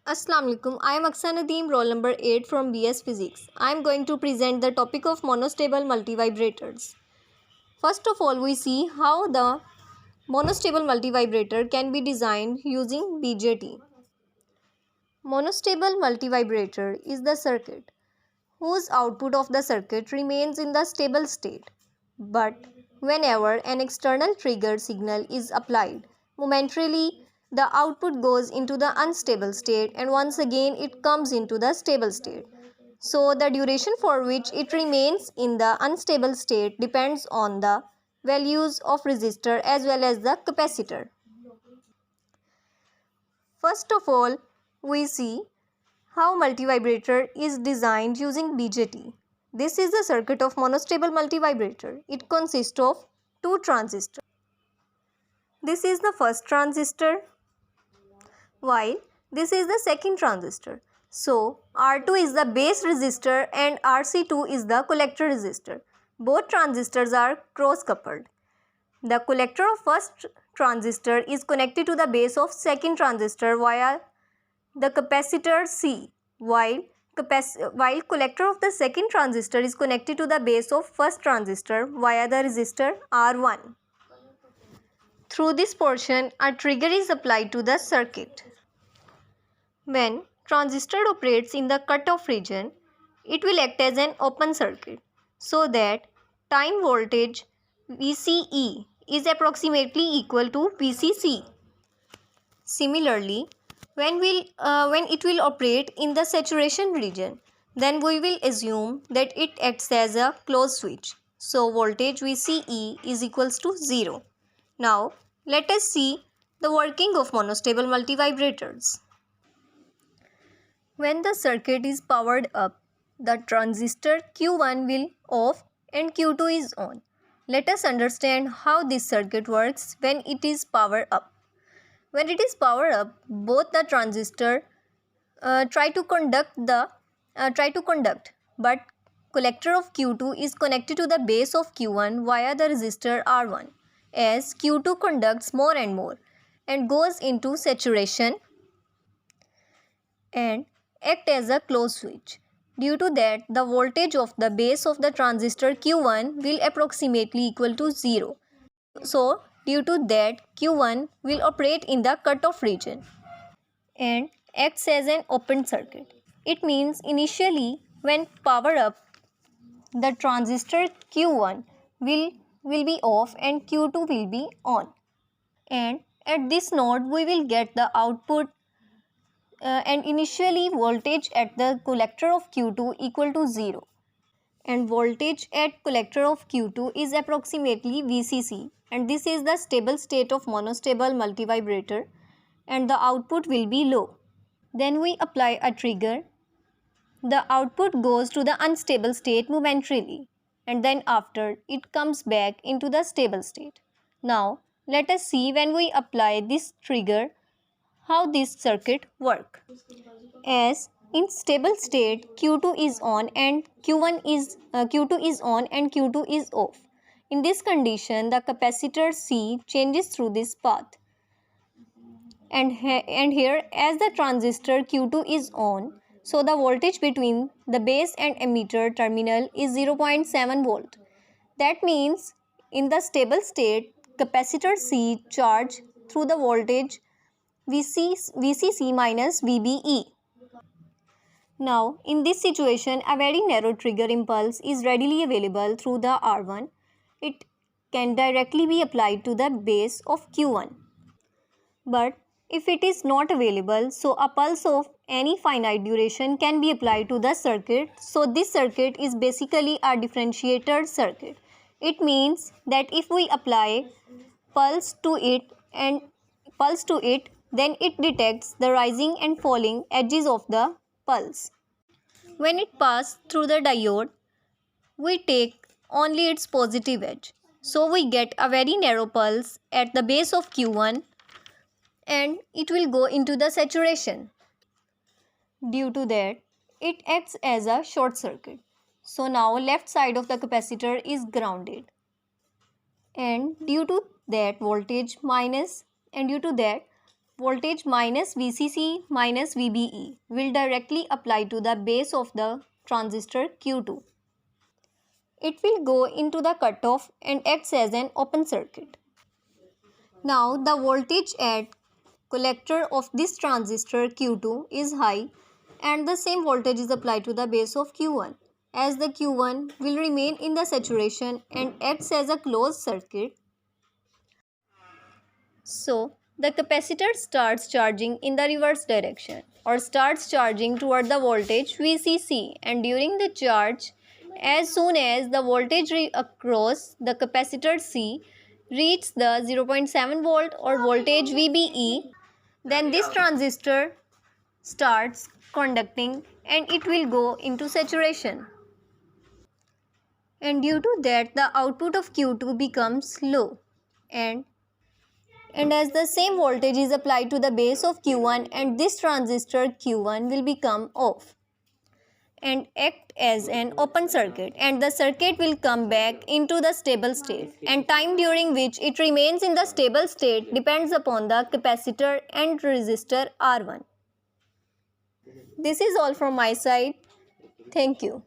Assalamu alaikum. I am Aksa Nadeem, roll number 8 from BS Physics. I am going to present the topic of monostable multivibrators. First of all, we see how the monostable multivibrator can be designed using BJT. Monostable multivibrator is the circuit whose output of the circuit remains in the stable state. But whenever an external trigger signal is applied, momentarily the output goes into the unstable state and once again it comes into the stable state. So the duration for which it remains in the unstable state depends on the values of resistor as well as the capacitor. First of all, we see how multivibrator is designed using BJT. This is the circuit of monostable multivibrator. It consists of two transistors. This is the first transistor, while this is the second transistor. So, R2 is the base resistor and RC2 is the collector resistor. Both transistors are cross-coupled. The collector of first transistor is connected to the base of second transistor via the capacitor C, while collector of the second transistor is connected to the base of first transistor via the resistor R1. Through this portion, a trigger is applied to the circuit. When transistor operates in the cutoff region, it will act as an open circuit so that time voltage VCE is approximately equal to VCC. Similarly, when it will operate in the saturation region, then we will assume that it acts as a closed switch. So voltage VCE is equals to 0. Now let us see the working of monostable multivibrators. When the circuit is powered up, the transistor Q1 will off and Q2 is on. Let us understand how this circuit works when it is powered up. When it is powered up, both the transistor try to conduct, but collector of Q2 is connected to the base of Q1 via the resistor R1. As Q2 conducts more and more and goes into saturation and act as a closed switch. Due to that, the voltage of the base of the transistor Q1 will approximately equal to 0. So, due to that, Q1 will operate in the cutoff region and acts as an open circuit. It means initially when power up, the transistor Q1 will be off and Q2 will be on. And at this node, we will get the output and initially voltage at the collector of Q2 equal to 0. And voltage at collector of Q2 is approximately VCC, and this is the stable state of monostable multivibrator and the output will be low. Then we apply a trigger. The output goes to the unstable state momentarily and then after it comes back into the stable state. Now let us see when we apply this trigger how this circuit works. As in stable state, Q2 is on and Q2 is on and Q2 is off. In this condition, the capacitor C changes through this path. And here, as the transistor Q2 is on, so the voltage between the base and emitter terminal is 0.7 volt. That means in the stable state, capacitor C charge through the voltage VCC minus VBE. Now, in this situation, a very narrow trigger impulse is readily available through the R1. It can directly be applied to the base of Q1. But if it is not available, so a pulse of any finite duration can be applied to the circuit. So this circuit is basically a differentiator circuit. It means that if we apply pulse to it, then it detects the rising and falling edges of the pulse. When it passes through the diode, we take only its positive edge. So we get a very narrow pulse at the base of Q1 and it will go into the saturation. Due to that, it acts as a short circuit. So now left side of the capacitor is grounded. And due to that voltage minus and due to that voltage minus VCC minus VBE will directly apply to the base of the transistor Q2. It will go into the cutoff and acts as an open circuit. Now the voltage at collector of this transistor Q2 is high and the same voltage is applied to the base of Q1. As the Q1 will remain in the saturation and acts as a closed circuit, so the capacitor starts charging in the reverse direction or starts charging toward the voltage VCC, and during the charge, as soon as the voltage across the capacitor C reaches the 0.7 volt or voltage VBE, then this transistor starts conducting and it will go into saturation. And due to that, the output of Q2 becomes low, and as the same voltage is applied to the base of Q1, and this transistor Q1 will become off and act as an open circuit, and the circuit will come back into the stable state, and time during which it remains in the stable state depends upon the capacitor and resistor R1. This is all from my side. Thank you.